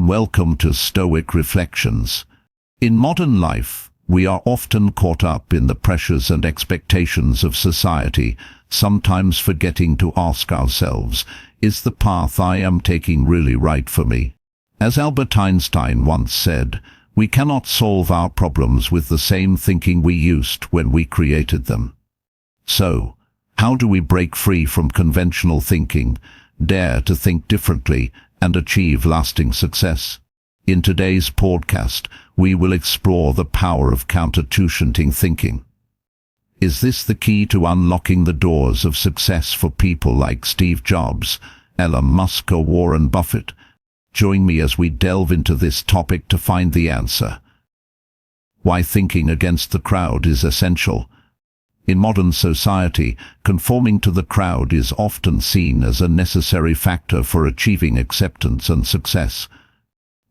Welcome to Stoic Reflections. In modern life, we are often caught up in the pressures and expectations of society, sometimes forgetting to ask ourselves, is the path I am taking really right for me? As Albert Einstein once said, we cannot solve our problems with the same thinking we used when we created them. So, how do we break free from conventional thinking, dare to think differently, and achieve lasting success? In today's podcast, we will explore the power of counter-tuitioning thinking. Is this the key to unlocking the doors of success for people like Steve Jobs, Elon Musk or Warren Buffett? Join me as we delve into this topic to find the answer. Why thinking against the crowd is essential. In modern society, conforming to the crowd is often seen as a necessary factor for achieving acceptance and success.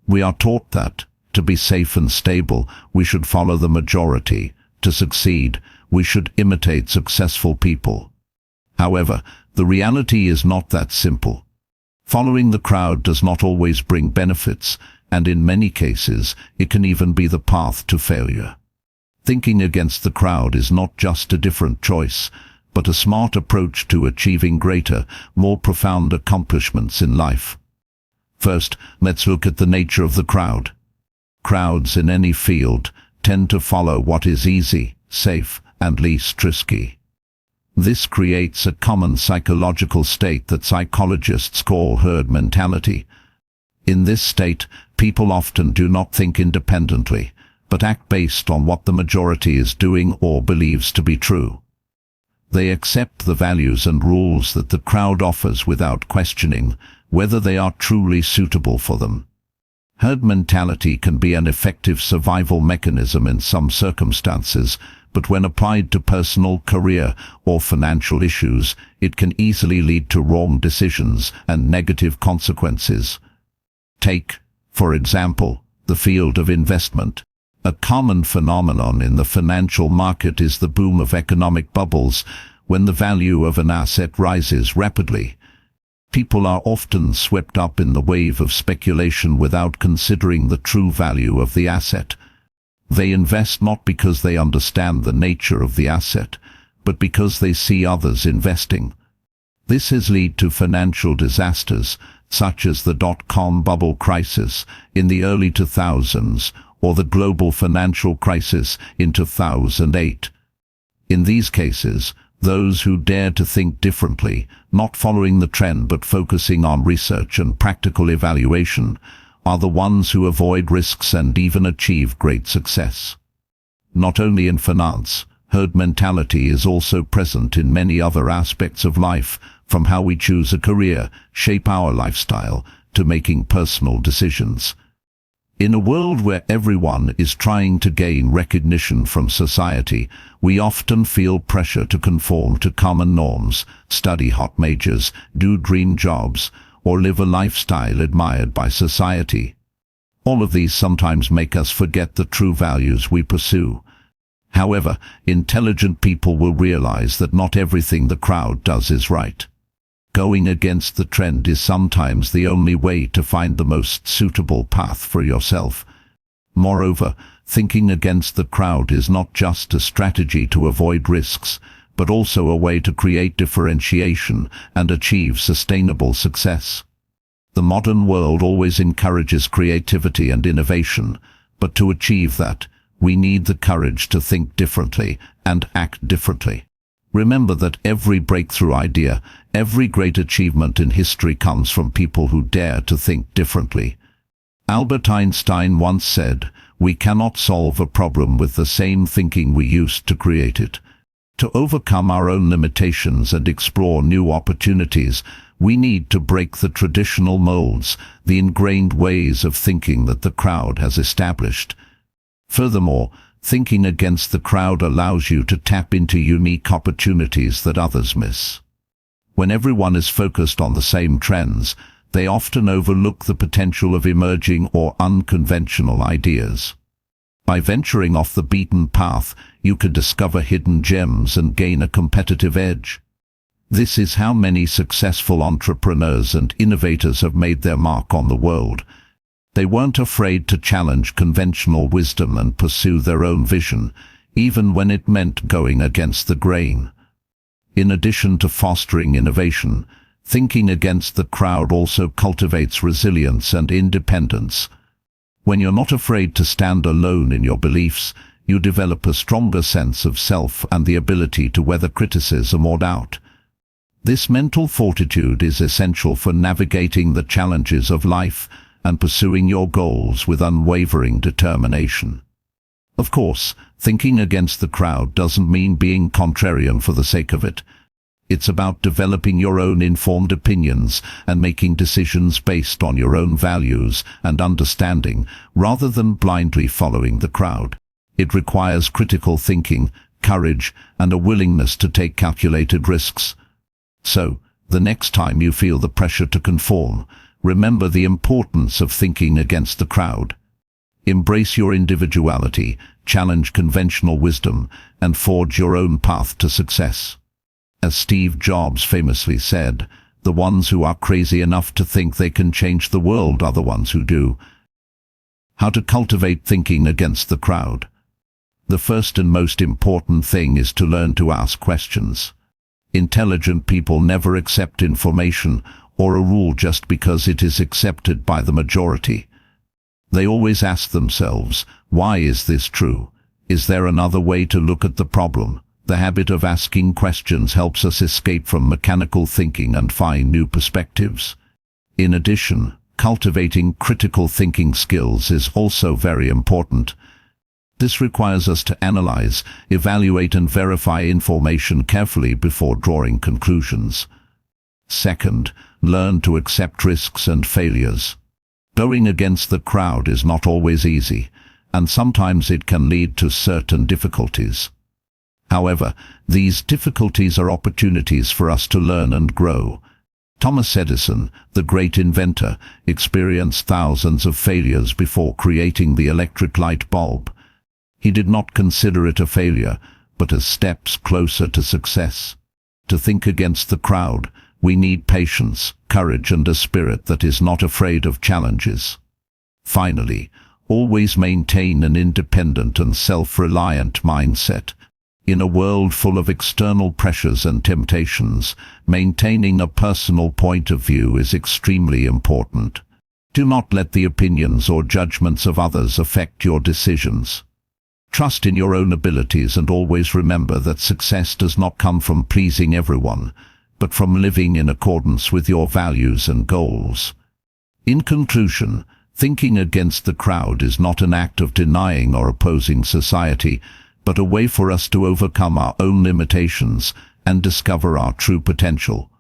We are taught that, to be safe and stable, we should follow the majority. To succeed, we should imitate successful people. However, the reality is not that simple. Following the crowd does not always bring benefits, and in many cases, it can even be the path to failure. Thinking against the crowd is not just a different choice, but a smart approach to achieving greater, more profound accomplishments in life. First, let's look at the nature of the crowd. Crowds in any field tend to follow what is easy, safe, and least risky. This creates a common psychological state that psychologists call herd mentality. In this state, people often do not think independently, but act based on what the majority is doing or believes to be true. They accept the values and rules that the crowd offers without questioning whether they are truly suitable for them. Herd mentality can be an effective survival mechanism in some circumstances, but when applied to personal, career, or financial issues, it can easily lead to wrong decisions and negative consequences. Take, for example, the field of investment. A common phenomenon in the financial market is the boom of economic bubbles, when the value of an asset rises rapidly. People are often swept up in the wave of speculation without considering the true value of the asset. They invest not because they understand the nature of the asset, but because they see others investing. This has led to financial disasters, such as the dot-com bubble crisis in the early 2000s, or the global financial crisis in 2008. In these cases, those who dare to think differently, not following the trend but focusing on research and practical evaluation, are the ones who avoid risks and even achieve great success. Not only in finance, herd mentality is also present in many other aspects of life, from how we choose a career, shape our lifestyle, to making personal decisions. In a world where everyone is trying to gain recognition from society, we often feel pressure to conform to common norms, study hot majors, do dream jobs, or live a lifestyle admired by society. All of these sometimes make us forget the true values we pursue. However, intelligent people will realize that not everything the crowd does is right. Going against the trend is sometimes the only way to find the most suitable path for yourself. Moreover, thinking against the crowd is not just a strategy to avoid risks, but also a way to create differentiation and achieve sustainable success. The modern world always encourages creativity and innovation, but to achieve that, we need the courage to think differently and act differently. Remember that every breakthrough idea, every great achievement in history comes from people who dare to think differently. Albert Einstein once said, "We cannot solve a problem with the same thinking we used to create it." To overcome our own limitations and explore new opportunities, we need to break the traditional molds, the ingrained ways of thinking that the crowd has established. Furthermore, thinking against the crowd allows you to tap into unique opportunities that others miss. When everyone is focused on the same trends, they often overlook the potential of emerging or unconventional ideas. By venturing off the beaten path, you could discover hidden gems and gain a competitive edge. This is how many successful entrepreneurs and innovators have made their mark on the world. They weren't afraid to challenge conventional wisdom and pursue their own vision, even when it meant going against the grain. In addition to fostering innovation, thinking against the crowd also cultivates resilience and independence. When you're not afraid to stand alone in your beliefs, you develop a stronger sense of self and the ability to weather criticism or doubt. This mental fortitude is essential for navigating the challenges of life and pursuing your goals with unwavering determination. Of course, thinking against the crowd doesn't mean being contrarian for the sake of it. It's about developing your own informed opinions and making decisions based on your own values and understanding, rather than blindly following the crowd. It requires critical thinking, courage, and a willingness to take calculated risks. So, the next time you feel the pressure to conform, remember the importance of thinking against the crowd. Embrace your individuality, challenge conventional wisdom, and forge your own path to success. As Steve Jobs famously said, the ones who are crazy enough to think they can change the world are the ones who do. How to cultivate thinking against the crowd. The first and most important thing is to learn to ask questions. Intelligent people never accept information or a rule just because it is accepted by the majority. They always ask themselves, why is this true? Is there another way to look at the problem? The habit of asking questions helps us escape from mechanical thinking and find new perspectives. In addition, cultivating critical thinking skills is also very important. This requires us to analyze, evaluate and verify information carefully before drawing conclusions. Second, learn to accept risks and failures. Going against the crowd is not always easy, and sometimes it can lead to certain difficulties. However, these difficulties are opportunities for us to learn and grow. Thomas Edison, the great inventor, experienced thousands of failures before creating the electric light bulb. He did not consider it a failure, but as steps closer to success. To think against the crowd, we need patience, courage and a spirit that is not afraid of challenges. Finally, always maintain an independent and self-reliant mindset. In a world full of external pressures and temptations, maintaining a personal point of view is extremely important. Do not let the opinions or judgments of others affect your decisions. Trust in your own abilities and always remember that success does not come from pleasing everyone, but from living in accordance with your values and goals. In conclusion, thinking against the crowd is not an act of denying or opposing society, but a way for us to overcome our own limitations and discover our true potential.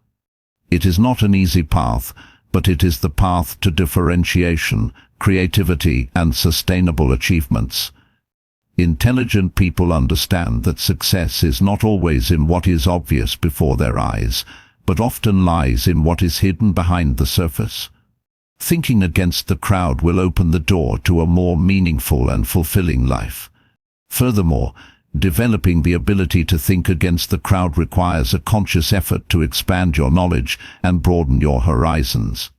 It is not an easy path, but it is the path to differentiation, creativity, and sustainable achievements. Intelligent people understand that success is not always in what is obvious before their eyes, but often lies in what is hidden behind the surface. Thinking against the crowd will open the door to a more meaningful and fulfilling life. Furthermore, developing the ability to think against the crowd requires a conscious effort to expand your knowledge and broaden your horizons.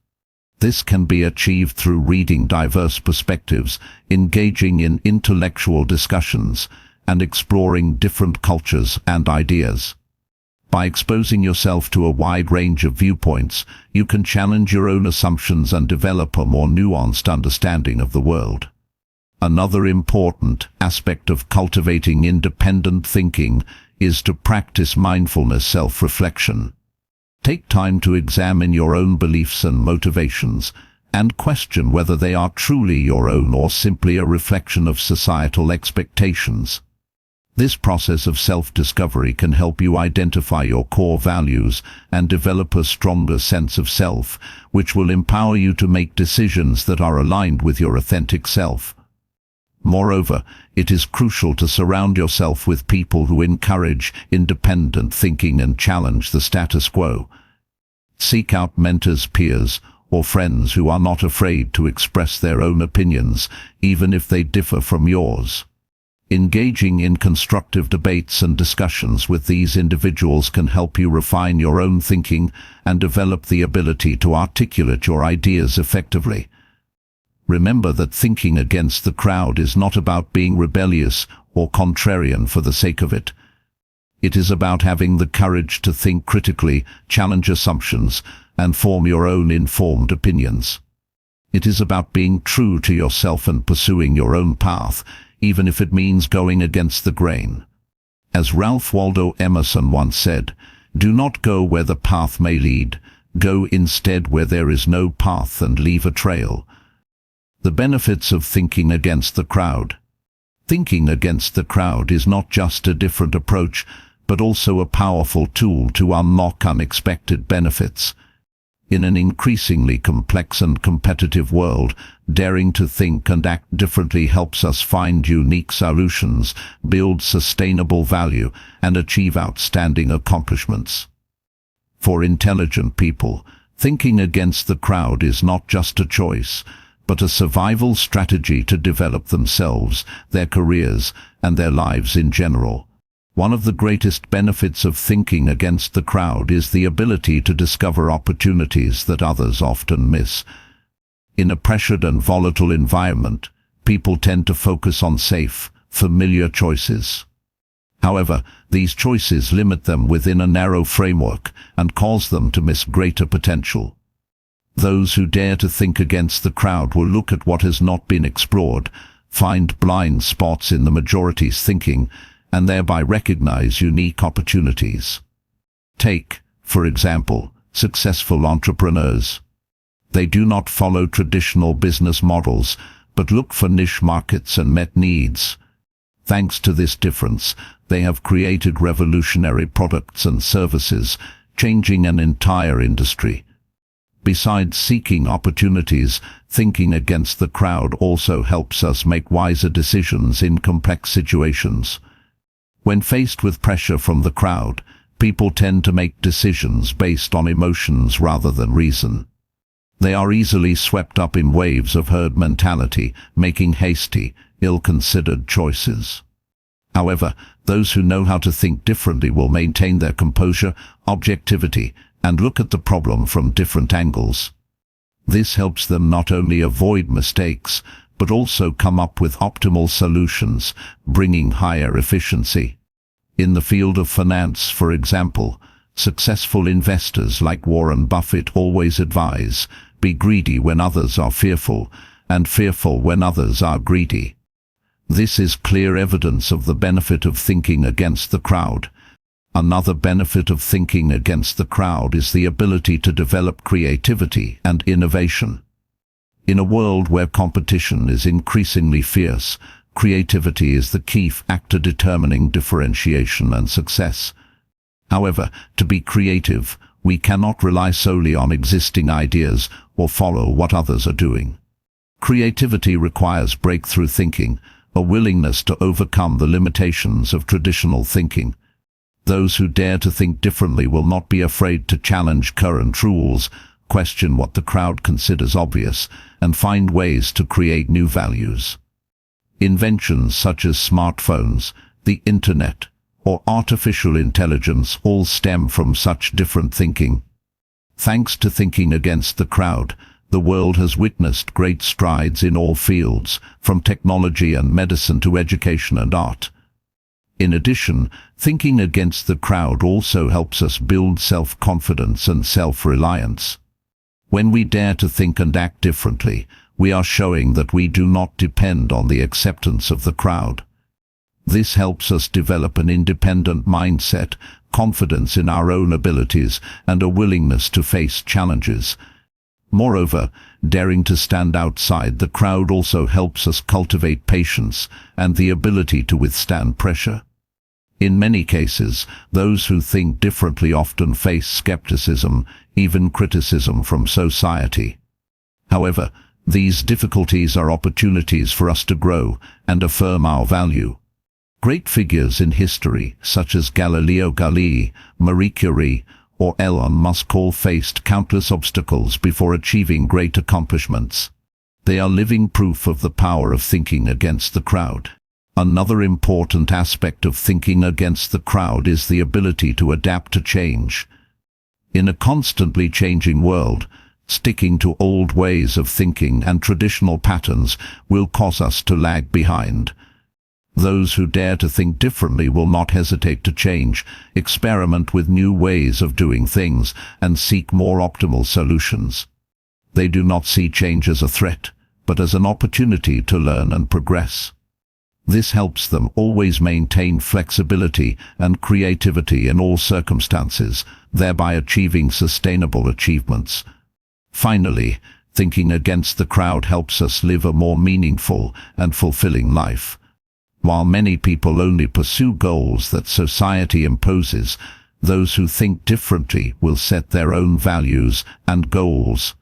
This can be achieved through reading diverse perspectives, engaging in intellectual discussions, and exploring different cultures and ideas. By exposing yourself to a wide range of viewpoints, you can challenge your own assumptions and develop a more nuanced understanding of the world. Another important aspect of cultivating independent thinking is to practice mindfulness self-reflection. Take time to examine your own beliefs and motivations, and question whether they are truly your own or simply a reflection of societal expectations. This process of self-discovery can help you identify your core values and develop a stronger sense of self, which will empower you to make decisions that are aligned with your authentic self. Moreover, it is crucial to surround yourself with people who encourage independent thinking and challenge the status quo. Seek out mentors, peers, or friends who are not afraid to express their own opinions, even if they differ from yours. Engaging in constructive debates and discussions with these individuals can help you refine your own thinking and develop the ability to articulate your ideas effectively. Remember that thinking against the crowd is not about being rebellious or contrarian for the sake of it. It is about having the courage to think critically, challenge assumptions, and form your own informed opinions. It is about being true to yourself and pursuing your own path, even if it means going against the grain. As Ralph Waldo Emerson once said, "Do not go where the path may lead. Go instead where there is no path and leave a trail." The benefits of thinking against the crowd. Thinking against the crowd is not just a different approach, but also a powerful tool to unlock unexpected benefits. In an increasingly complex and competitive world, daring to think and act differently helps us find unique solutions, build sustainable value, and achieve outstanding accomplishments. For intelligent people, thinking against the crowd is not just a choice, but a survival strategy to develop themselves, their careers, and their lives in general. One of the greatest benefits of thinking against the crowd is the ability to discover opportunities that others often miss. In a pressured and volatile environment, people tend to focus on safe, familiar choices. However, these choices limit them within a narrow framework and cause them to miss greater potential. Those who dare to think against the crowd will look at what has not been explored, find blind spots in the majority's thinking, and thereby recognize unique opportunities. Take, for example, successful entrepreneurs. They do not follow traditional business models, but look for niche markets and met needs. Thanks to this difference, they have created revolutionary products and services, changing an entire industry. Besides seeking opportunities, thinking against the crowd also helps us make wiser decisions in complex situations. When faced with pressure from the crowd, people tend to make decisions based on emotions rather than reason. They are easily swept up in waves of herd mentality, making hasty, ill-considered choices. However, those who know how to think differently will maintain their composure, objectivity, and look at the problem from different angles. This helps them not only avoid mistakes, but also come up with optimal solutions, bringing higher efficiency. In the field of finance, for example, successful investors like Warren Buffett always advise, be greedy when others are fearful, and fearful when others are greedy. This is clear evidence of the benefit of thinking against the crowd. Another benefit of thinking against the crowd is the ability to develop creativity and innovation. In a world where competition is increasingly fierce, creativity is the key factor determining differentiation and success. However, to be creative, we cannot rely solely on existing ideas or follow what others are doing. Creativity requires breakthrough thinking, a willingness to overcome the limitations of traditional thinking. Those who dare to think differently will not be afraid to challenge current rules, question what the crowd considers obvious, and find ways to create new values. Inventions such as smartphones, the internet, or artificial intelligence all stem from such different thinking. Thanks to thinking against the crowd, the world has witnessed great strides in all fields, from technology and medicine to education and art. In addition, thinking against the crowd also helps us build self-confidence and self-reliance. When we dare to think and act differently, we are showing that we do not depend on the acceptance of the crowd. This helps us develop an independent mindset, confidence in our own abilities, and a willingness to face challenges. Moreover, daring to stand outside the crowd also helps us cultivate patience and the ability to withstand pressure. In many cases, those who think differently often face skepticism, even criticism from society. However, these difficulties are opportunities for us to grow and affirm our value. Great figures in history, such as Galileo Galilei, Marie Curie, or Elon Musk all faced countless obstacles before achieving great accomplishments. They are living proof of the power of thinking against the crowd. Another important aspect of thinking against the crowd is the ability to adapt to change. In a constantly changing world, Sticking to old ways of thinking and traditional patterns will cause us to lag behind. Those who dare to think differently will not hesitate to change, experiment with new ways of doing things, and seek more optimal solutions. They do not see change as a threat, but as an opportunity to learn and progress. This helps them always maintain flexibility and creativity in all circumstances, thereby achieving sustainable achievements. Finally, thinking against the crowd helps us live a more meaningful and fulfilling life. While many people only pursue goals that society imposes, those who think differently will set their own values and goals.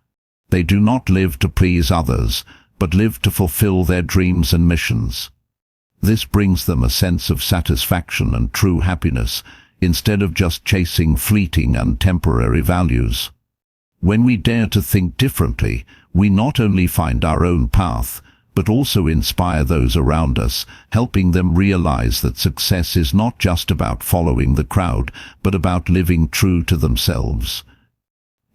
They do not live to please others, but live to fulfill their dreams and missions. This brings them a sense of satisfaction and true happiness, instead of just chasing fleeting and temporary values. When we dare to think differently, we not only find our own path, but also inspire those around us, helping them realize that success is not just about following the crowd, but about living true to themselves.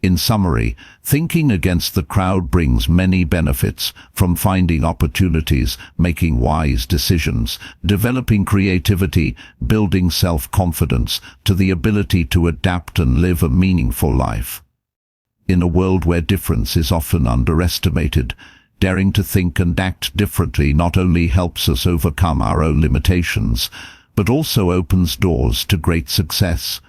In summary, thinking against the crowd brings many benefits, from finding opportunities, making wise decisions, developing creativity, building self-confidence, to the ability to adapt and live a meaningful life. In a world where difference is often underestimated, daring to think and act differently not only helps us overcome our own limitations, but also opens doors to great success.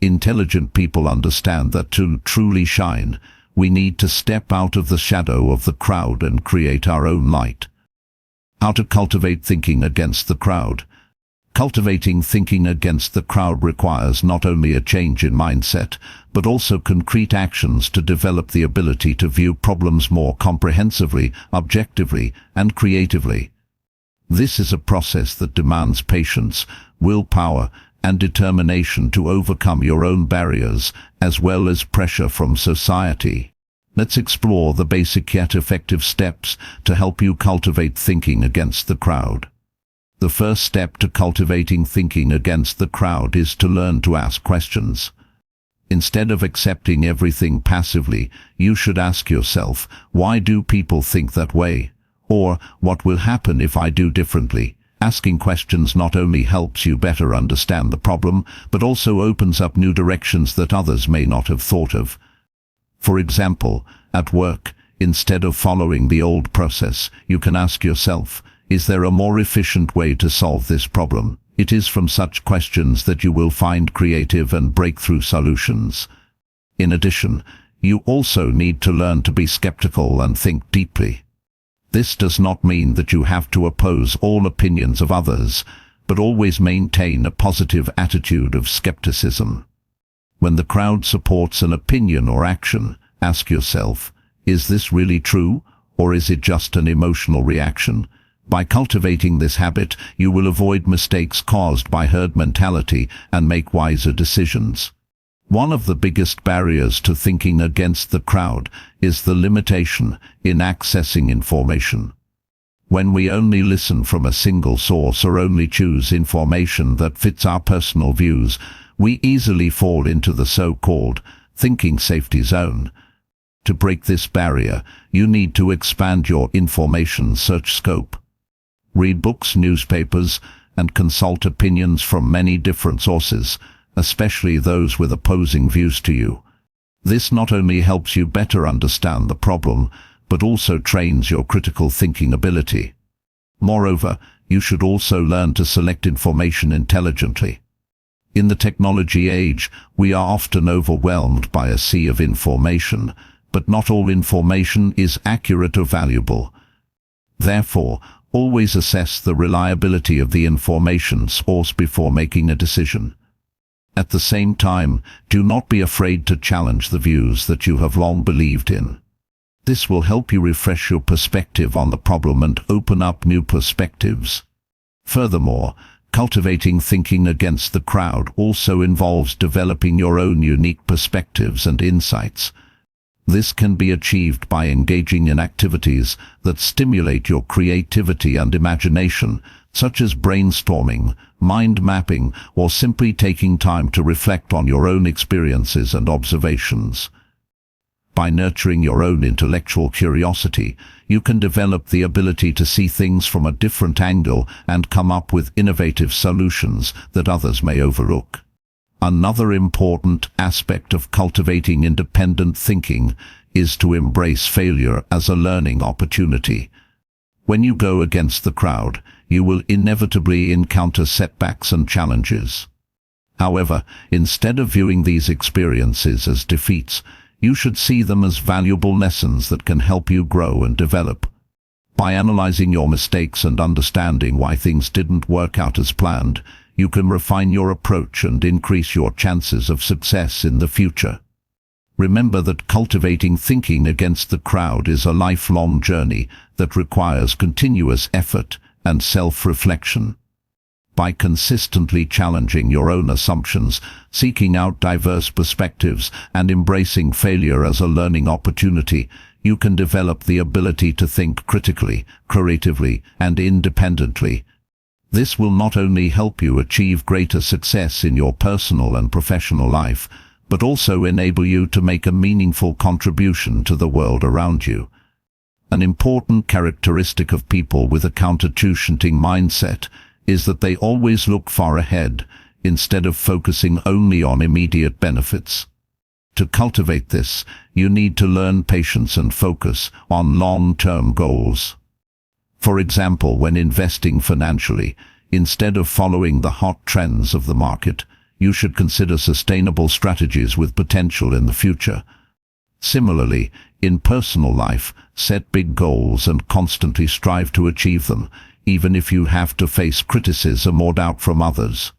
Intelligent people understand that to truly shine, we need to step out of the shadow of the crowd and create our own light. How to cultivate thinking against the crowd. Cultivating thinking against the crowd requires not only a change in mindset, but also concrete actions to develop the ability to view problems more comprehensively, objectively, and creatively. This is a process that demands patience, willpower, and determination to overcome your own barriers, as well as pressure from society. Let's explore the basic yet effective steps to help you cultivate thinking against the crowd. The first step to cultivating thinking against the crowd is to learn to ask questions. Instead of accepting everything passively, you should ask yourself, why do people think that way? Or, what will happen if I do differently? Asking questions not only helps you better understand the problem, but also opens up new directions that others may not have thought of. For example, at work, instead of following the old process, you can ask yourself, is there a more efficient way to solve this problem? It is from such questions that you will find creative and breakthrough solutions. In addition, you also need to learn to be skeptical and think deeply. This does not mean that you have to oppose all opinions of others, but always maintain a positive attitude of skepticism. When the crowd supports an opinion or action, ask yourself, is this really true, or is it just an emotional reaction? By cultivating this habit, you will avoid mistakes caused by herd mentality and make wiser decisions. One of the biggest barriers to thinking against the crowd is the limitation in accessing information. When we only listen from a single source or only choose information that fits our personal views, we easily fall into the so-called thinking safety zone. To break this barrier, you need to expand your information search scope. Read books, newspapers, and consult opinions from many different sources, especially those with opposing views to you. This not only helps you better understand the problem, but also trains your critical thinking ability. Moreover, you should also learn to select information intelligently. In the technology age, we are often overwhelmed by a sea of information, but not all information is accurate or valuable. Therefore, always assess the reliability of the information source before making a decision. At the same time, do not be afraid to challenge the views that you have long believed in. This will help you refresh your perspective on the problem and open up new perspectives. Furthermore, cultivating thinking against the crowd also involves developing your own unique perspectives and insights. This can be achieved by engaging in activities that stimulate your creativity and imagination, such as brainstorming, mind mapping, or simply taking time to reflect on your own experiences and observations. By nurturing your own intellectual curiosity, you can develop the ability to see things from a different angle and come up with innovative solutions that others may overlook. Another important aspect of cultivating independent thinking is to embrace failure as a learning opportunity. When you go against the crowd, you will inevitably encounter setbacks and challenges. However, instead of viewing these experiences as defeats, you should see them as valuable lessons that can help you grow and develop. By analyzing your mistakes and understanding why things didn't work out as planned, you can refine your approach and increase your chances of success in the future. Remember that cultivating thinking against the crowd is a lifelong journey that requires continuous effort and self-reflection. By consistently challenging your own assumptions, seeking out diverse perspectives, and embracing failure as a learning opportunity, you can develop the ability to think critically, creatively, and independently. This will not only help you achieve greater success in your personal and professional life, but also enable you to make a meaningful contribution to the world around you. An important characteristic of people with a counter-shooting mindset is that they always look far ahead, instead of focusing only on immediate benefits. To cultivate this, you need to learn patience and focus on long-term goals. For example, when investing financially, instead of following the hot trends of the market, you should consider sustainable strategies with potential in the future. Similarly, in personal life, set big goals and constantly strive to achieve them, even if you have to face criticism or doubt from others.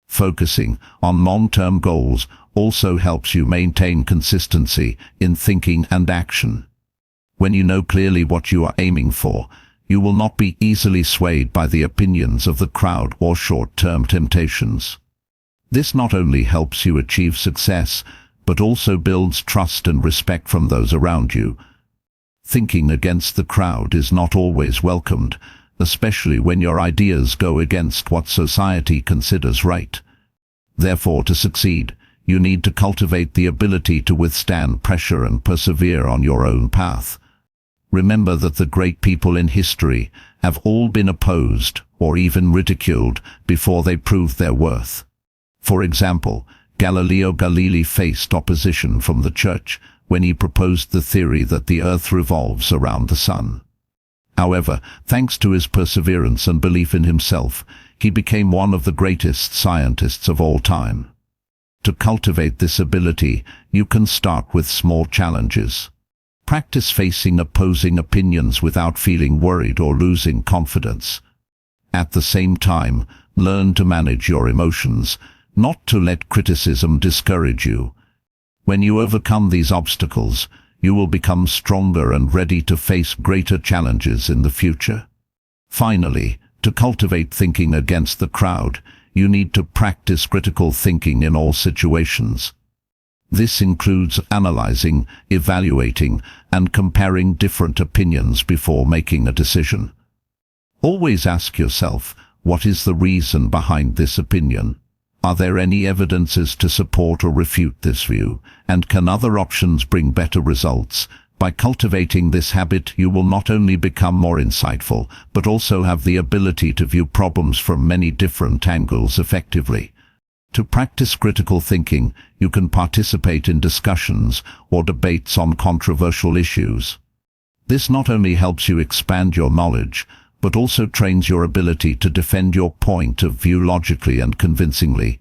Focusing on long-term goals also helps you maintain consistency in thinking and action. When you know clearly what you are aiming for, you will not be easily swayed by the opinions of the crowd or short-term temptations. This not only helps you achieve success, but also builds trust and respect from those around you. Thinking against the crowd is not always welcomed, especially when your ideas go against what society considers right. Therefore, to succeed, you need to cultivate the ability to withstand pressure and persevere on your own path. Remember that the great people in history have all been opposed or even ridiculed before they proved their worth. For example, Galileo Galilei faced opposition from the church when he proposed the theory that the earth revolves around the sun. However, thanks to his perseverance and belief in himself, he became one of the greatest scientists of all time. To cultivate this ability, you can start with small challenges. Practice facing opposing opinions without feeling worried or losing confidence. At the same time, learn to manage your emotions, not to let criticism discourage you. When you overcome these obstacles, you will become stronger and ready to face greater challenges in the future. Finally, to cultivate thinking against the crowd, you need to practice critical thinking in all situations. This includes analyzing, evaluating, and comparing different opinions before making a decision. Always ask yourself, what is the reason behind this opinion? Are there any evidences to support or refute this view? And can other options bring better results? By cultivating this habit, you will not only become more insightful, but also have the ability to view problems from many different angles effectively. To practice critical thinking, you can participate in discussions or debates on controversial issues. This not only helps you expand your knowledge, but also trains your ability to defend your point of view logically and convincingly.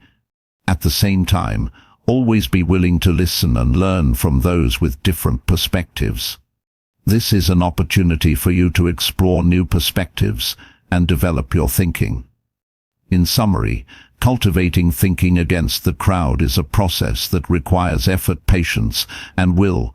At the same time, always be willing to listen and learn from those with different perspectives. This is an opportunity for you to explore new perspectives and develop your thinking. In summary, cultivating thinking against the crowd is a process that requires effort, patience, and will.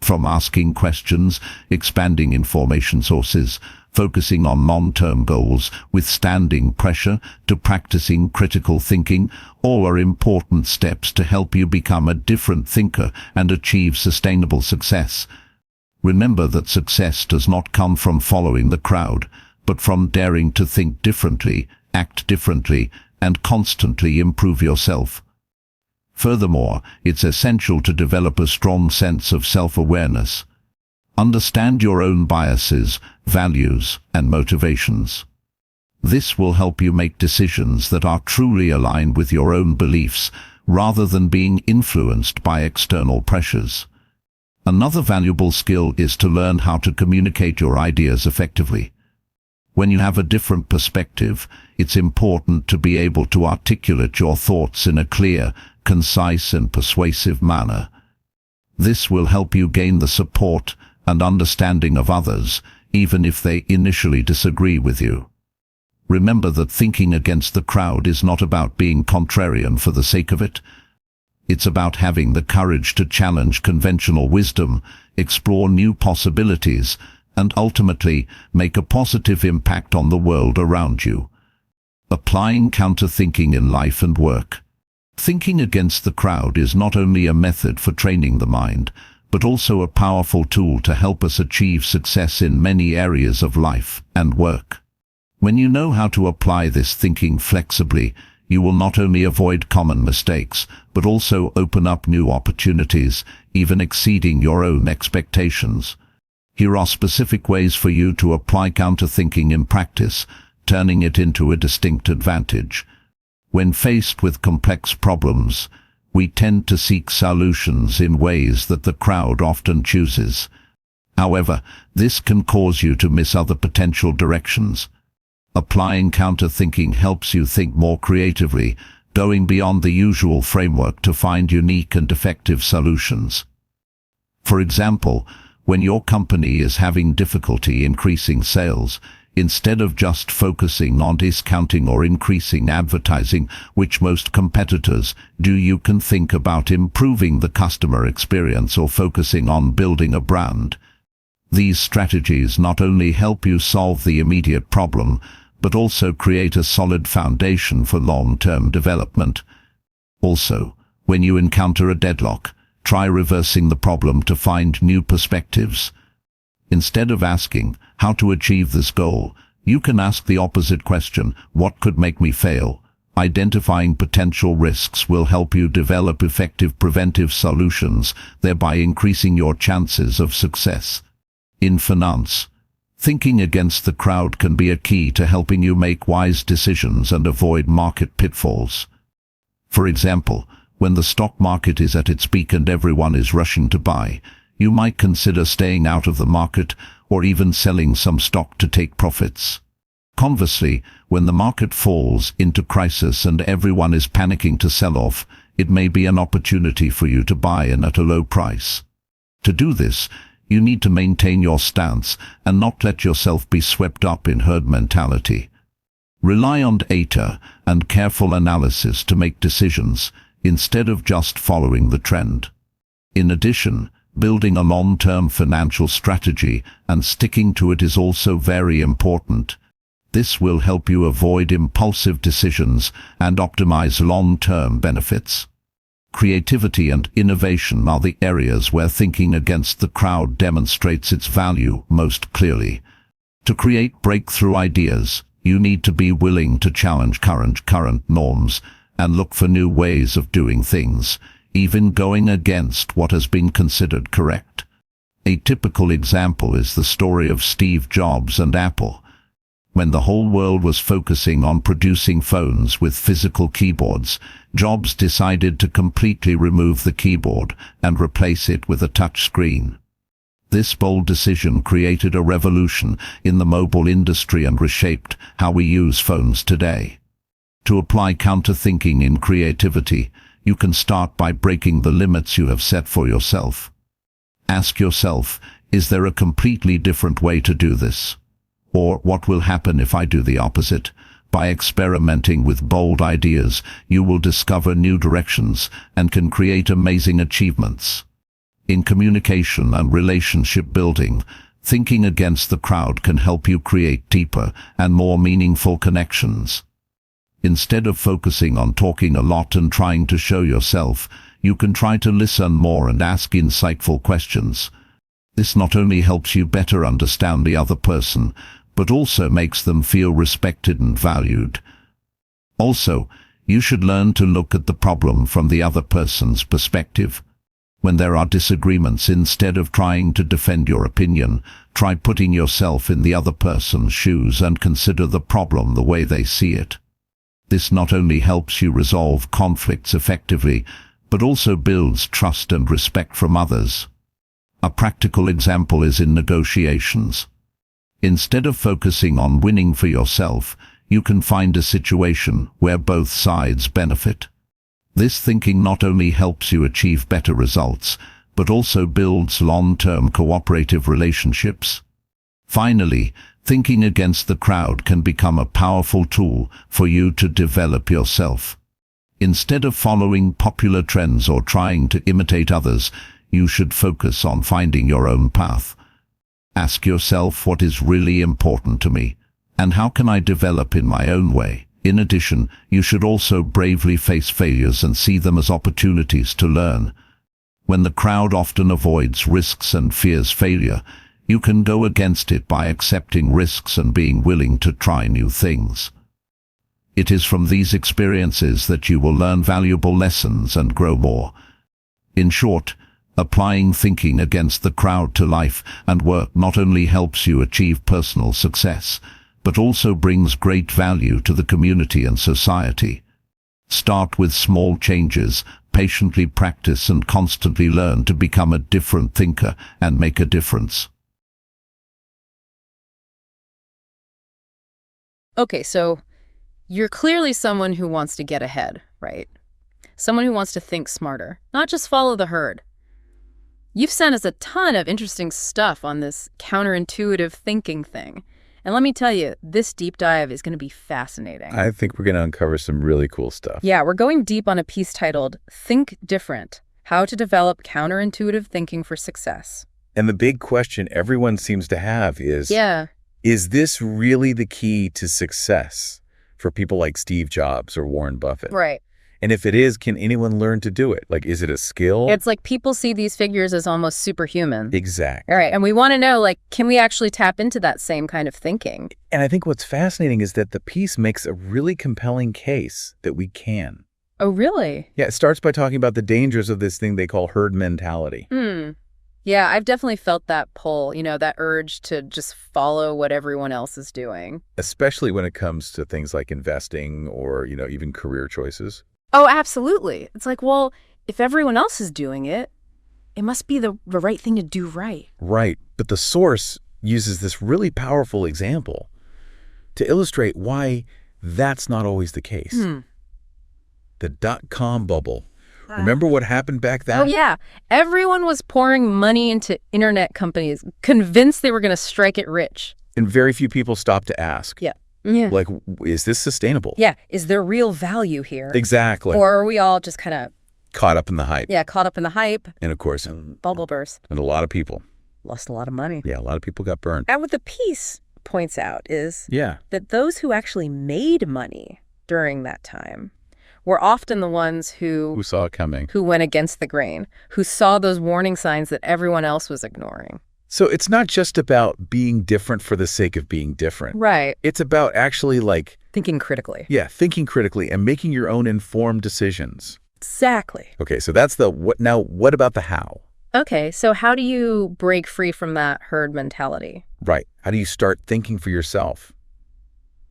From asking questions, expanding information sources, focusing on long-term goals, withstanding pressure, to practicing critical thinking, all are important steps to help you become a different thinker and achieve sustainable success. Remember that success does not come from following the crowd, but from daring to think differently, act differently, and constantly improve yourself. Furthermore, it's essential to develop a strong sense of self-awareness. Understand your own biases, values, and motivations. This will help you make decisions that are truly aligned with your own beliefs, rather than being influenced by external pressures. Another valuable skill is to learn how to communicate your ideas effectively. When you have a different perspective, it's important to be able to articulate your thoughts in a clear, concise, and persuasive manner. This will help you gain the support and understanding of others, even if they initially disagree with you. Remember that thinking against the crowd is not about being contrarian for the sake of it. It's about having the courage to challenge conventional wisdom, explore new possibilities, and ultimately make a positive impact on the world around you. Applying counter-thinking in life and work. Thinking against the crowd is not only a method for training the mind, but also a powerful tool to help us achieve success in many areas of life and work. When you know how to apply this thinking flexibly, you will not only avoid common mistakes, but also open up new opportunities, even exceeding your own expectations. Here are specific ways for you to apply counter-thinking in practice, turning it into a distinct advantage. When faced with complex problems, we tend to seek solutions in ways that the crowd often chooses. However, this can cause you to miss other potential directions. Applying counter-thinking helps you think more creatively, going beyond the usual framework to find unique and effective solutions. For example, when your company is having difficulty increasing sales, instead of just focusing on discounting or increasing advertising, which most competitors do, you can think about improving the customer experience or focusing on building a brand. These strategies not only help you solve the immediate problem, but also create a solid foundation for long-term development. Also, when you encounter a deadlock, try reversing the problem to find new perspectives. Instead of asking, how to achieve this goal, you can ask the opposite question, what could make me fail? Identifying potential risks will help you develop effective preventive solutions, thereby increasing your chances of success. In finance, thinking against the crowd can be a key to helping you make wise decisions and avoid market pitfalls. For example, when the stock market is at its peak and everyone is rushing to buy, you might consider staying out of the market or even selling some stock to take profits. Conversely, when the market falls into crisis and everyone is panicking to sell off, it may be an opportunity for you to buy in at a low price. To do this, you need to maintain your stance and not let yourself be swept up in herd mentality. Rely on data and careful analysis to make decisions, instead of just following the trend. In addition, building a long-term financial strategy and sticking to it is also very important. This will help you avoid impulsive decisions and optimize long-term benefits. Creativity and innovation are the areas where thinking against the crowd demonstrates its value most clearly. To create breakthrough ideas, you need to be willing to challenge current norms and look for new ways of doing things, even going against what has been considered correct. A typical example is the story of Steve Jobs and Apple. When the whole world was focusing on producing phones with physical keyboards, Jobs decided to completely remove the keyboard and replace it with a touch screen. This bold decision created a revolution in the mobile industry and reshaped how we use phones today. To apply counter-thinking in creativity, you can start by breaking the limits you have set for yourself. Ask yourself, is there a completely different way to do this? Or what will happen if I do the opposite? By experimenting with bold ideas, you will discover new directions and can create amazing achievements. In communication and relationship building, thinking against the crowd can help you create deeper and more meaningful connections. Instead of focusing on talking a lot and trying to show yourself, you can try to listen more and ask insightful questions. This not only helps you better understand the other person, but also makes them feel respected and valued. Also, You should learn to look at the problem from the other person's perspective. When there are disagreements, instead of trying to defend your opinion, try putting yourself in the other person's shoes and consider the problem the way they see it. This not only helps you resolve conflicts effectively, but also builds trust and respect from others. A practical example is in negotiations. Instead of focusing on winning for yourself, you can find a situation where both sides benefit. This thinking not only helps you achieve better results, but also builds long-term cooperative relationships. Finally, thinking against the crowd can become a powerful tool for you to develop yourself. Instead of following popular trends or trying to imitate others, you should focus on finding your own path. Ask yourself, what is really important to me, and how can I develop in my own way? In addition, you should also bravely face failures and see them as opportunities to learn. When the crowd often avoids risks and fears failure, you can go against it by accepting risks and being willing to try new things. It is from these experiences that you will learn valuable lessons and grow more. In short, applying thinking against the crowd to life and work not only helps you achieve personal success, but also brings great value to the community and society. Start with small changes, patiently practice and constantly learn to become a different thinker and make a difference. Okay, so you're clearly someone who wants to get ahead, right? Someone who wants to think smarter, not just follow the herd. You've sent us a ton of interesting stuff on this counterintuitive thinking thing. And let me tell you, this deep dive is going to be fascinating. I think we're going to uncover some really cool stuff. Yeah, we're going deep on a piece titled Think Different: How to Develop Counterintuitive Thinking for Success. And the big question everyone seems to have is, is this really the key to success for people like Steve Jobs or Warren Buffett? Right. And if it is, can anyone learn to do it? Like, is it a skill? It's like people see these figures as almost superhuman. Exactly. All right. And we want to know, like, can we actually tap into that same kind of thinking? And I think what's fascinating is that the piece makes a really compelling case that we can. Oh, really? Yeah, it starts by talking about the dangers of this thing they call herd mentality. Yeah, I've definitely felt that pull, that urge to just follow what everyone else is doing. Especially when it comes to things like investing or, even career choices. Oh, absolutely. It's like, well, if everyone else is doing it, it must be the right thing to do, right? Right. But the source uses this really powerful example to illustrate why that's not always the case. The dot-com bubble. Remember what happened back then? Oh, yeah. Everyone was pouring money into internet companies, convinced they were going to strike it rich. And very few people stopped to ask. Yeah. Like, is this sustainable? Yeah. Is there real value here? Exactly. Or are we all just kind of... Caught up in the hype. Yeah, caught up in the hype. And of course... bubble burst. And a lot of people. Lost a lot of money. Yeah, a lot of people got burned. And what the piece points out is that those who actually made money during that time were often the ones who saw it coming. Who went against the grain, who saw those warning signs that everyone else was ignoring. So it's not just about being different for the sake of being different. Right. It's about actually thinking critically. Yeah, thinking critically and making your own informed decisions. Exactly. Okay, so that's the what. Now, what about the how? Okay, so how do you break free from that herd mentality? Right. How do you start thinking for yourself?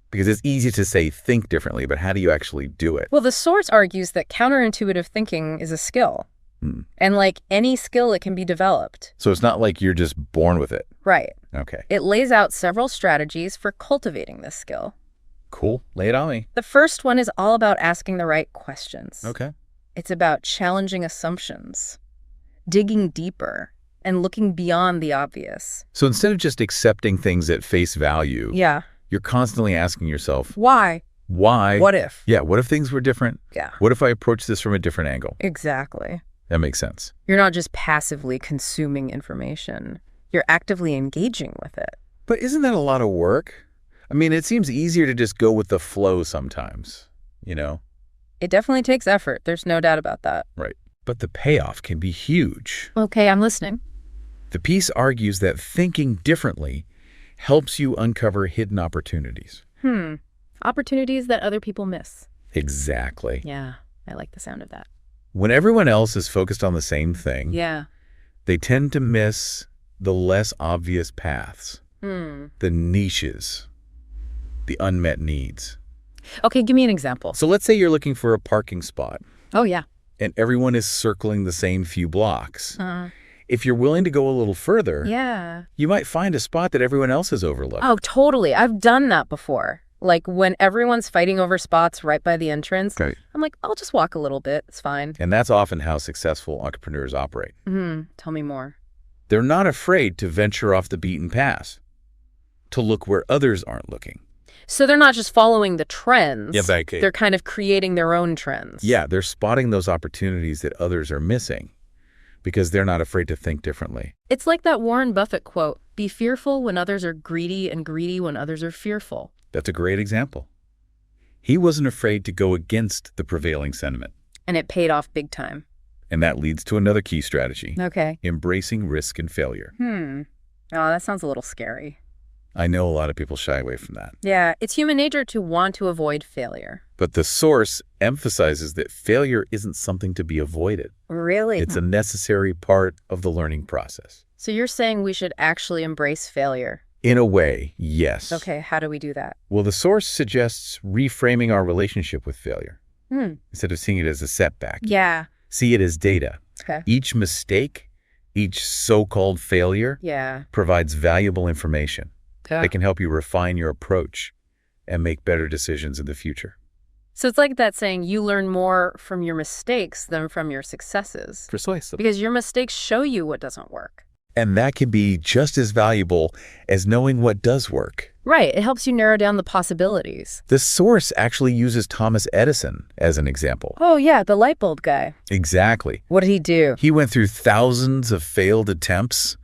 Because it's easy to say think differently, but how do you actually do it? Well, the source argues that counterintuitive thinking is a skill. And like any skill, it can be developed. So it's not like you're just born with it. Right. Okay. It lays out several strategies for cultivating this skill. Cool. Lay it on me. The first one is all about asking the right questions. Okay. It's about challenging assumptions, digging deeper, and looking beyond the obvious. So instead of just accepting things at face value, you're constantly asking yourself, why? Why? What if? Yeah, what if things were different? Yeah. What if I approach this from a different angle? Exactly. That makes sense. You're not just passively consuming information. You're actively engaging with it. But isn't that a lot of work? I mean, it seems easier to just go with the flow sometimes, It definitely takes effort. There's no doubt about that. Right. But the payoff can be huge. Okay, I'm listening. The piece argues that thinking differently helps you uncover hidden opportunities. Opportunities that other people miss. Exactly. Yeah, I like the sound of that. When everyone else is focused on the same thing, Yeah. they tend to miss the less obvious paths, the niches, the unmet needs. Okay, give me an example. So let's say you're looking for a parking spot, Oh, yeah. and everyone is circling the same few blocks. Uh, If you're willing to go a little further, yeah. you might find a spot that everyone else has overlooked. Oh, totally. I've done that before. Like when everyone's fighting over spots right by the entrance, Okay. I'm like, I'll just walk a little bit. It's fine. And that's often how successful entrepreneurs operate. Tell me more. They're not afraid to venture off the beaten path, to look where others aren't looking. So they're not just following the trends. Yeah, okay. They're kind of creating their own trends. Yeah, they're spotting those opportunities that others are missing because they're not afraid to think differently. It's like that Warren Buffett quote, be fearful when others are greedy and greedy when others are fearful. That's a great example. He wasn't afraid to go against the prevailing sentiment. And it paid off big time. And that leads to another key strategy, Okay. embracing risk and failure. Oh, that sounds a little scary. I know a lot of people shy away from that. Yeah, it's human nature to want to avoid failure. But the source emphasizes that failure isn't something to be avoided. Really? It's a necessary part of the learning process. So you're saying we should actually embrace failure? In a way, yes. Okay, how do we do that? Well, the source suggests reframing our relationship with failure. Instead of seeing it as a setback. Yeah. See it as data. Okay. Each mistake, each so-called failure Yeah. provides valuable information Yeah. that can help you refine your approach and make better decisions in the future. So it's like that saying, you learn more from your mistakes than from your successes. Precisely. Because your mistakes show you what doesn't work. And that can be just as valuable as knowing what does work. Right. It helps you narrow down the possibilities. The source actually uses Thomas Edison as an example. Oh, yeah, the light bulb guy. Exactly. What did he do? He went through thousands of failed attempts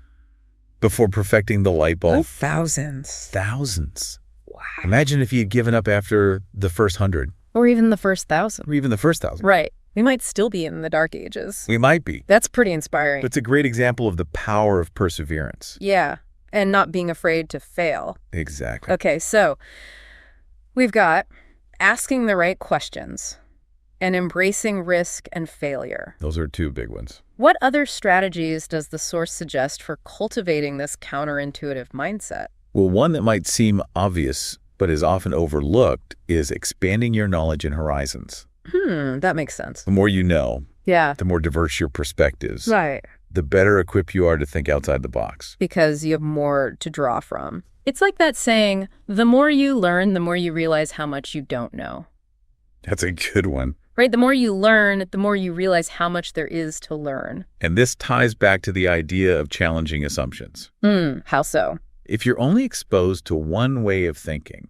before perfecting the light bulb. Thousands. Thousands. Wow. Imagine if he had given up after the first 100, Or even the first 1,000. or even the first 1,000. Right. We might still be in the dark ages. We might be. That's pretty inspiring. But it's a great example of the power of perseverance. Yeah. And not being afraid to fail. Exactly. Okay, so we've got asking the right questions and embracing risk and failure. Those are two big ones. What other strategies does the source suggest for cultivating this counterintuitive mindset? Well, one that might seem obvious but is often overlooked is expanding your knowledge and horizons. That makes sense. The more you know, Yeah. the more diverse your perspectives, Right. the better equipped you are to think outside the box. Because you have more to draw from. It's like that saying, the more you learn, the more you realize how much you don't know. That's a good one. Right? The more you learn, the more you realize how much there is to learn. And this ties back to the idea of challenging assumptions. How so? If you're only exposed to one way of thinking,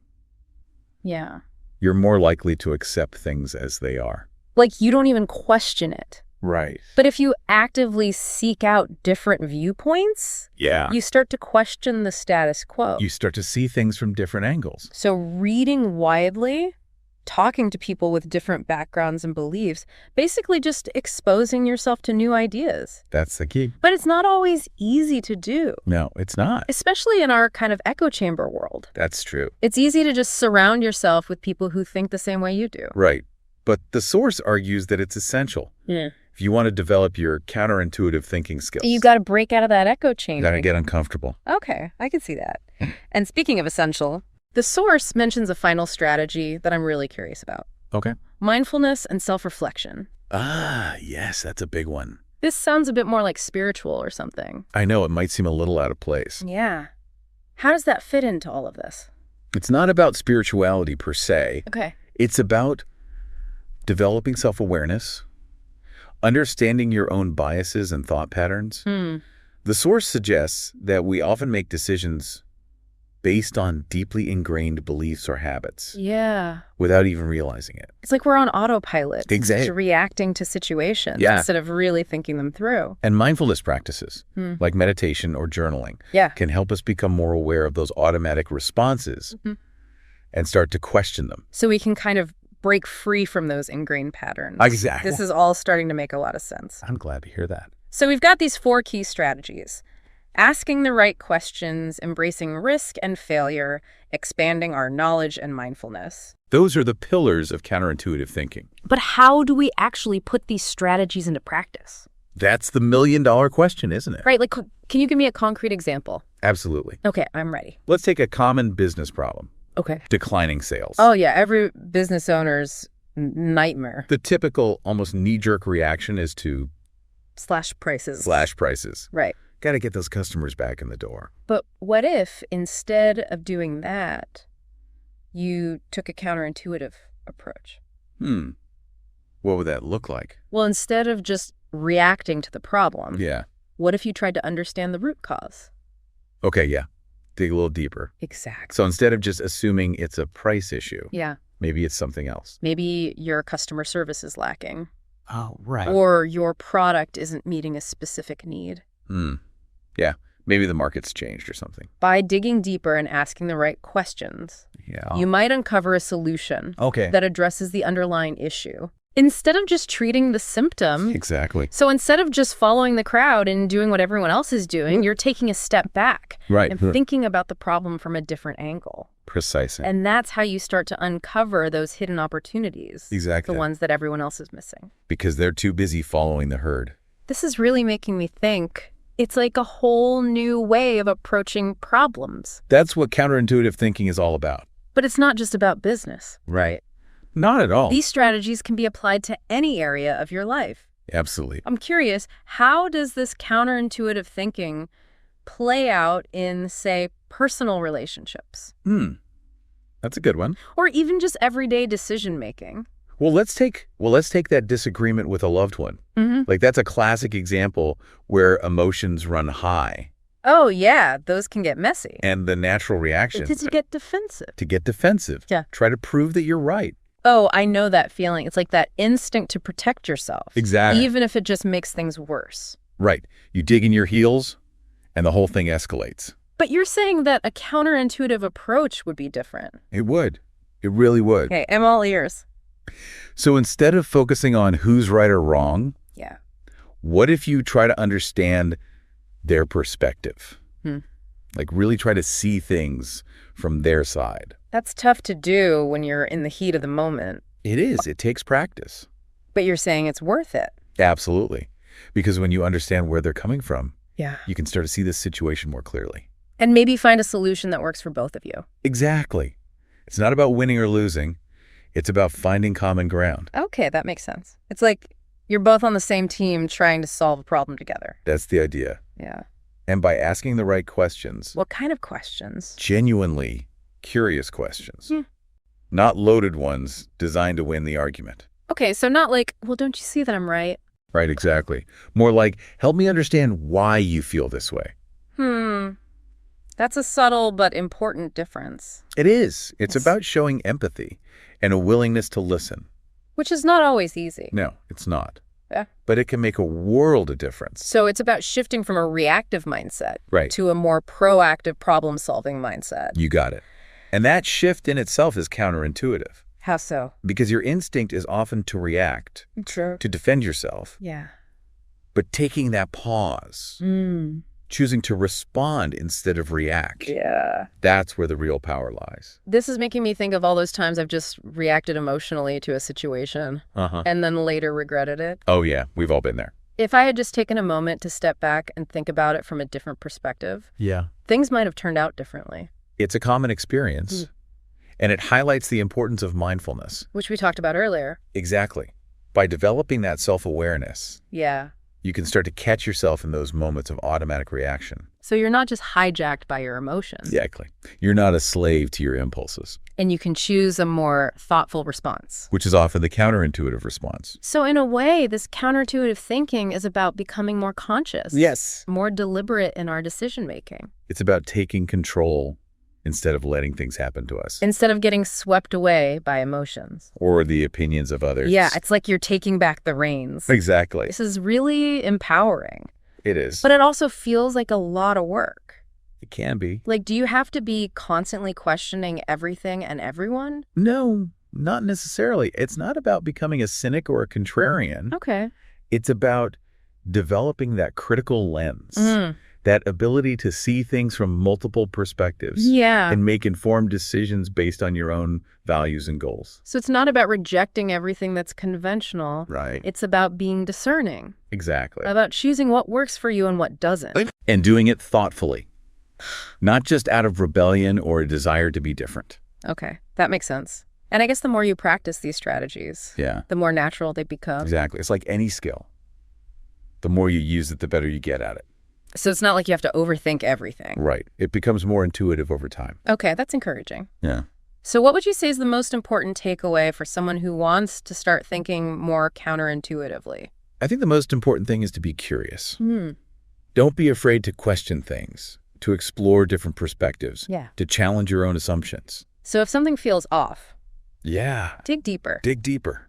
Yeah. you're more likely to accept things as they are. Like you don't even question it. Right. But if you actively seek out different viewpoints, Yeah. you start to question the status quo. You start to see things from different angles. So reading widely, talking to people with different backgrounds and beliefs, basically just exposing yourself to new ideas. That's the key. But it's not always easy to do, No, it's not. especially in our kind of echo chamber world. That's true. It's easy to just surround yourself with people who think the same way you do. Right. But the source argues that it's essential. Yeah. If you want to develop your counterintuitive thinking skills, You got to break out of that echo chamber. you got to get uncomfortable. Okay, I can see that. And speaking of essential, the source mentions a final strategy that I'm really curious about. Okay. Mindfulness and self-reflection. Ah, yes, that's a big one. This sounds a bit more like spiritual or something. I know it might seem a little out of place. Yeah. How does that fit into all of this? It's not about spirituality per se. Okay. It's about developing self-awareness, understanding your own biases and thought patterns. The source suggests that we often make decisions based on deeply ingrained beliefs or habits Yeah. without even realizing it. It's like we're on autopilot. Exactly. Just reacting to situations Yeah. instead of really thinking them through. And mindfulness practices, like meditation or journaling, Yeah. can help us become more aware of those automatic responses and start to question them. So we can kind of break free from those ingrained patterns. Exactly. This is all starting to make a lot of sense. I'm glad to hear that. So we've got these 4 key strategies: asking the right questions, embracing risk and failure, expanding our knowledge and mindfulness. Those are the pillars of counterintuitive thinking. But how do we actually put these strategies into practice? That's the million-dollar question, isn't it? Right, like, can you give me a concrete example? Absolutely. Okay, I'm ready. Let's take a common business problem. Okay. Declining sales. Oh, yeah, every business owner's nightmare. The typical, almost knee-jerk reaction is to Slash prices. slash prices. Right. Got to get those customers back in the door. But what if, instead of doing that, you took a counterintuitive approach? What would that look like? Well, instead of just reacting to the problem, Yeah. what if you tried to understand the root cause? Okay, yeah. Dig a little deeper. Exactly. So instead of just assuming it's a price issue, Yeah. maybe it's something else. Maybe your customer service is lacking, Oh, right. or your product isn't meeting a specific need. Yeah. Maybe the market's changed or something. By digging deeper and asking the right questions, Yeah. you might uncover a solution Okay. that addresses the underlying issue, instead of just treating the symptom. Exactly. So instead of just following the crowd and doing what everyone else is doing, you're taking a step back Right. and thinking about the problem from a different angle. Precisely. And that's how you start to uncover those hidden opportunities. Exactly. The ones that everyone else is missing. Because they're too busy following the herd. This is really making me think. It's like a whole new way of approaching problems. That's what counterintuitive thinking is all about. But it's not just about business. Right. Not at all. These strategies can be applied to any area of your life. Absolutely. I'm curious, how does this counterintuitive thinking play out in, say, personal relationships? That's a good one. Or even just everyday decision-making? Well, let's take that disagreement with a loved one. Like, that's a classic example where emotions run high. Oh, yeah, those can get messy. And the natural reaction To get defensive. to get defensive. Yeah. Try to prove that you're right. Oh, I know that feeling. It's like that instinct to protect yourself. Exactly. Even if it just makes things worse. Right. You dig in your heels and the whole thing escalates. But you're saying that a counterintuitive approach would be different. It would. It really would. Okay, I'm all ears. So instead of focusing on who's right or wrong, Yeah. what if you try to understand their perspective? Like, really try to see things from their side. That's tough to do when you're in the heat of the moment. It is. It takes practice. But you're saying it's worth it. Absolutely. Because when you understand where they're coming from, Yeah. you can start to see this situation more clearly. And maybe find a solution that works for both of you. Exactly. It's not about winning or losing. It's about finding common ground. Okay, that makes sense. It's like you're both on the same team trying to solve a problem together. That's the idea. Yeah. And by asking the right questions, What kind of questions? genuinely curious questions, not loaded ones designed to win the argument. Okay, so not like, well, don't you see that I'm right? Right, exactly. More like, help me understand why you feel this way. That's a subtle but important difference. It is. It's Yes. about showing empathy and a willingness to listen. Which is not always easy. No, it's not. Yeah. But it can make a world of difference. So it's about shifting from a reactive mindset Right. to a more proactive problem-solving mindset. You got it. And that shift in itself is counterintuitive How so? because your instinct is often to react, True. to defend yourself. Yeah. But taking that pause, choosing to respond instead of react, Yeah. that's where the real power lies. This is making me think of all those times I've just reacted emotionally to a situation and then later regretted it. Oh, yeah. We've all been there. If I had just taken a moment to step back and think about it from a different perspective, Yeah. things might have turned out differently, It's a common experience, and it highlights the importance of mindfulness. which we talked about earlier. Exactly. By developing that self-awareness, Yeah. you can start to catch yourself in those moments of automatic reaction. So you're not just hijacked by your emotions. Exactly. You're not a slave to your impulses, And you can choose a more thoughtful response. which is often the counterintuitive response. So in a way, this counterintuitive thinking is about becoming more conscious. Yes. More deliberate in our decision-making. It's about taking control instead of letting things happen to us Instead of getting swept away by emotions. or the opinions of others. Yeah, it's like you're taking back the reins. Exactly. This is really empowering. It is. But it also feels like a lot of work. It can be. Like, do you have to be constantly questioning everything and everyone? No, not necessarily. It's not about becoming a cynic or a contrarian. Okay. It's about developing that critical lens That ability to see things from multiple perspectives. Yeah. And make informed decisions based on your own values and goals. So it's not about rejecting everything that's conventional. Right. It's about being discerning. Exactly. About choosing what works for you and what doesn't. And doing it thoughtfully. Not just out of rebellion or a desire to be different. Okay, that makes sense. And I guess the more you practice these strategies, Yeah. the more natural they become. Exactly. It's like any skill. The more you use it, the better you get at it. So it's not like you have to overthink everything. Right. It becomes more intuitive over time. Okay, that's encouraging. Yeah. So what would you say is the most important takeaway for someone who wants to start thinking more counterintuitively? I think the most important thing is to be curious. Hmm. Don't be afraid to question things, to explore different perspectives, Yeah. to challenge your own assumptions. So if something feels off, Yeah. dig deeper. Dig deeper.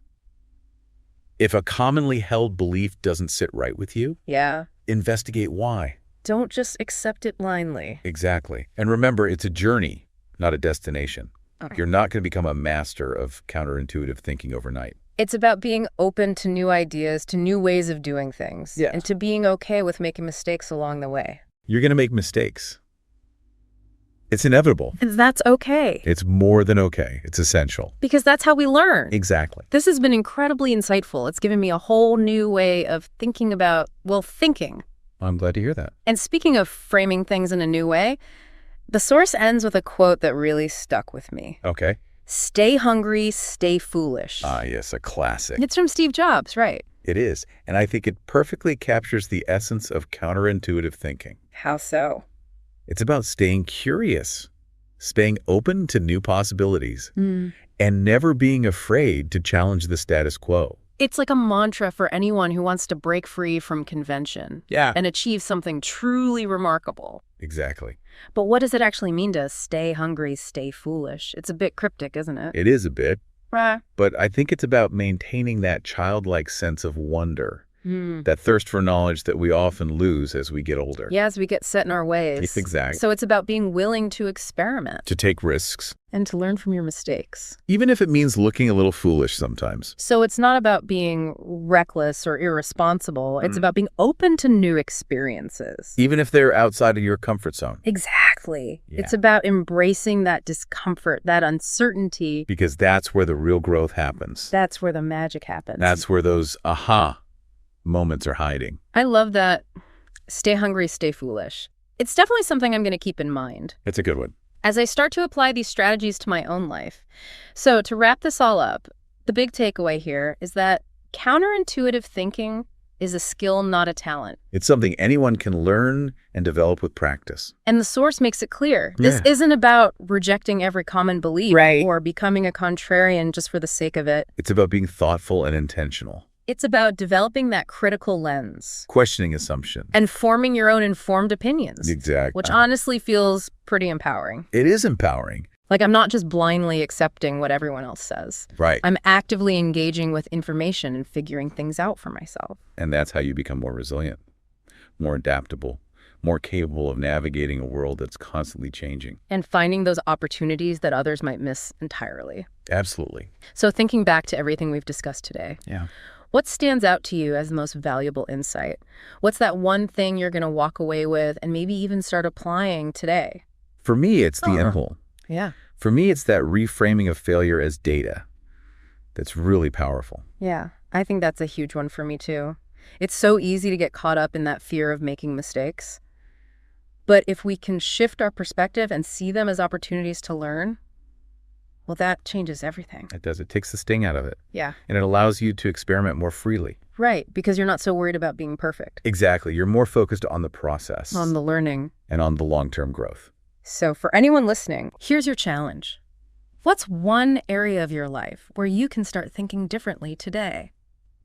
If a commonly held belief doesn't sit right with you, Yeah. investigate why. Don't just accept it blindly. Exactly. And remember, it's a journey, not a destination. Okay. You're not going to become a master of counterintuitive thinking overnight. It's about being open to new ideas, to new ways of doing things, Yeah. and to being okay with making mistakes along the way. You're going to make mistakes. It's inevitable. And that's okay, It's more than okay. It's essential. because that's how we learn. Exactly. This has been incredibly insightful. It's given me a whole new way of thinking about, well, thinking. I'm glad to hear that. And speaking of framing things in a new way, the source ends with a quote that really stuck with me. Okay. Stay hungry, stay foolish. Ah, yes, a classic. It's from Steve Jobs, right? It is. And I think it perfectly captures the essence of counterintuitive thinking. How so? It's about staying curious, staying open to new possibilities, Mm. and never being afraid to challenge the status quo. It's like a mantra for anyone who wants to break free from convention Yeah. and achieve something truly remarkable. Exactly. But what does it actually mean to stay hungry, stay foolish? It's a bit cryptic, isn't it? It is a bit, Right. but I think it's about maintaining that childlike sense of wonder, Hmm. that thirst for knowledge that we often lose as we get older. Yeah, as we get set in our ways. Exactly. So it's about being willing to experiment To take risks, and to learn from your mistakes. even if it means looking a little foolish sometimes. So it's not about being reckless or irresponsible. It's about being open to new experiences. Even if they're outside of your comfort zone. Exactly. Yeah. It's about embracing that discomfort, that uncertainty. Because that's where the real growth happens. That's where the magic happens. That's where those aha moments are hiding. I love that. Stay hungry, stay foolish. It's definitely something I'm going to keep in mind It's a good one. as I start to apply these strategies to my own life. So to wrap this all up, the big takeaway here is that counterintuitive thinking is a skill, not a talent. It's something anyone can learn and develop with practice. And the source makes it clear. This Yeah. isn't about rejecting every common belief Right. or becoming a contrarian just for the sake of it. It's about being thoughtful and intentional, It's about developing that critical lens questioning assumptions. and forming your own informed opinions, Exactly. which honestly feels pretty empowering. It is empowering. Like I'm not just blindly accepting what everyone else says. Right. I'm actively engaging with information and figuring things out for myself. And that's how you become more resilient, more adaptable, more capable of navigating a world that's constantly changing. And finding those opportunities that others might miss entirely. Absolutely. So thinking back to everything we've discussed today, Yeah. what stands out to you as the most valuable insight? What's that one thing you're going to walk away with and maybe even start applying today? For me, it's the end goal. Yeah. For me, it's that reframing of failure as data that's really powerful. Yeah. I think that's a huge one for me too. It's so easy to get caught up in that fear of making mistakes. But if we can shift our perspective and see them as opportunities to learn, well, that changes everything. It does. It takes the sting out of it. Yeah. And it allows you to experiment more freely. Right. Because you're not so worried about being perfect. Exactly. You're more focused on the process On the learning. and on the long-term growth. So for anyone listening, here's your challenge. What's one area of your life where you can start thinking differently today?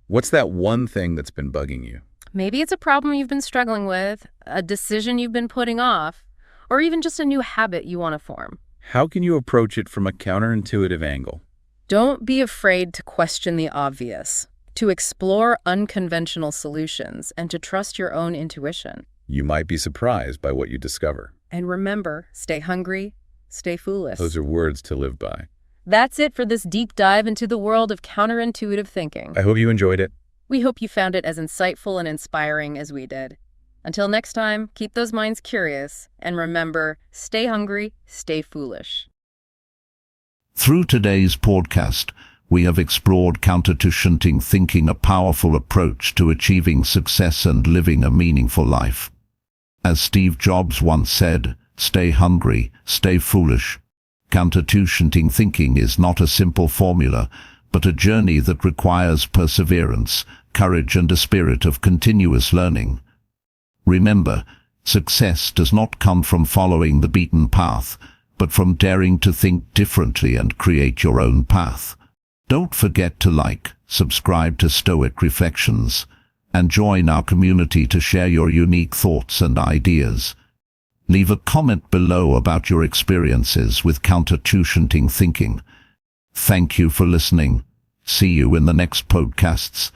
What's that one thing that's been bugging you? Maybe it's a problem you've been struggling with, a decision you've been putting off, or even just a new habit you want to form. How can you approach it from a counterintuitive angle? Don't be afraid to question the obvious, to explore unconventional solutions, and to trust your own intuition. You might be surprised by what you discover. And remember, stay hungry, stay foolish. Those are words to live by. That's it for this deep dive into the world of counterintuitive thinking. I hope you enjoyed it. We hope you found it as insightful and inspiring as we did. Until next time, keep those minds curious, and remember, stay hungry, stay foolish. Through today's podcast, we have explored counter-to-shunting thinking, a powerful approach to achieving success and living a meaningful life. As Steve Jobs once said, stay hungry, stay foolish. Counter-to-shunting thinking is not a simple formula, but a journey that requires perseverance, courage, and a spirit of continuous learning. Remember, success does not come from following the beaten path, but from daring to think differently and create your own path. Don't forget to like, subscribe to Stoic Reflections, and join our community to share your unique thoughts and ideas. Leave a comment below about your experiences with counter-to-shunting thinking. Thank you for listening. See you in the next podcasts.